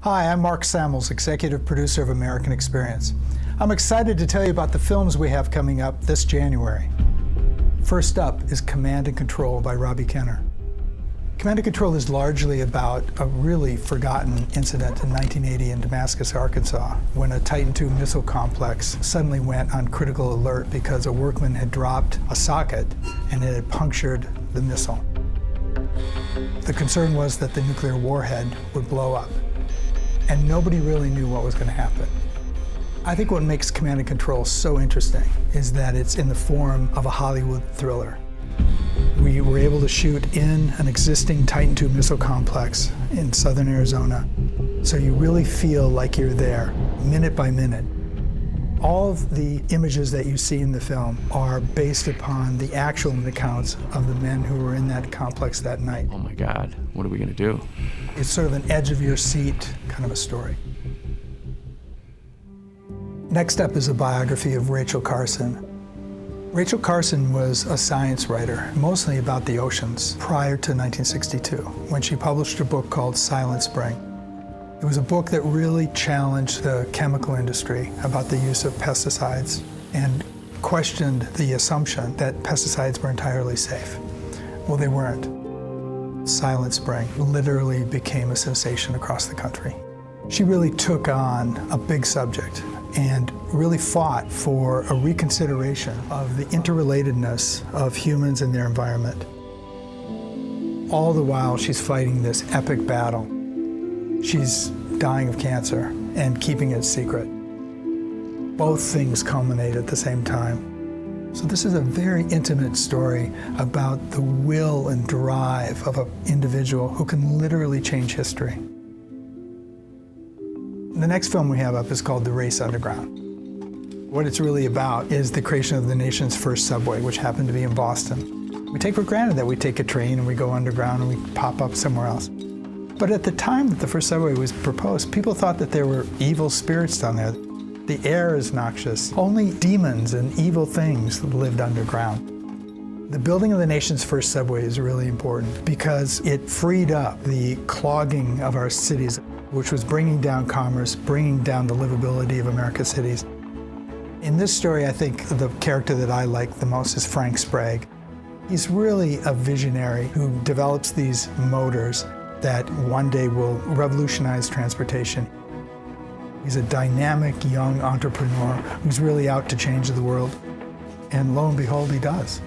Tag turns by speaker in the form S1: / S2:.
S1: Hi, I'm Mark Samels, Executive Producer of American Experience. I'm excited to tell you about the films we have coming up this January. First up is Command and Control by Robbie Kenner. Command and Control is largely about a really forgotten incident in 1980 in Damascus, Arkansas, when a Titan II missile complex suddenly went on critical alert because a workman had dropped a socket and it had punctured the missile. The concern was that the nuclear warhead would blow up, and nobody really knew what was going to happen. I think what makes Command and Control so interesting is that it's in the form of a Hollywood thriller. We were able to shoot in an existing Titan II missile complex in southern Arizona, so you really feel like you're there, minute by minute. All of the images that you see in the film are based upon the actual accounts of the men who were in that complex that night.
S2: Oh my God, what are we gonna do?
S1: It's sort of an edge of your seat kind of a story. Next up is a biography of Rachel Carson. Rachel Carson was a science writer, mostly about the oceans, prior to 1962, when she published a book called Silent Spring. It was a book that really challenged the chemical industry about the use of pesticides and questioned the assumption that pesticides were entirely safe. Well, they weren't. Silent Spring literally became a sensation across the country. She really took on a big subject and really fought for a reconsideration of the interrelatedness of humans and their environment. All the while, she's fighting this epic battle. She's dying of cancer and keeping it secret. Both things culminate at the same time. So this is a very intimate story about the will and drive of an individual who can literally change history. The next film we have up is called The Race Underground. What it's really about is the creation of the nation's first subway, which happened to be in Boston. We take for granted that we take a train and we go underground and we pop up somewhere else. But at the time that the first subway was proposed, people thought that there were evil spirits down there. The air is noxious. Only demons and evil things lived underground. The building of the nation's first subway is really important because it freed up the clogging of our cities, which was bringing down commerce, bringing down the livability of America's cities. In this story, I think the character that I like the most is Frank Sprague. He's really a visionary who develops these motors that one day will revolutionize transportation. He's a dynamic young entrepreneur who's really out to change the world. And lo and behold, he does.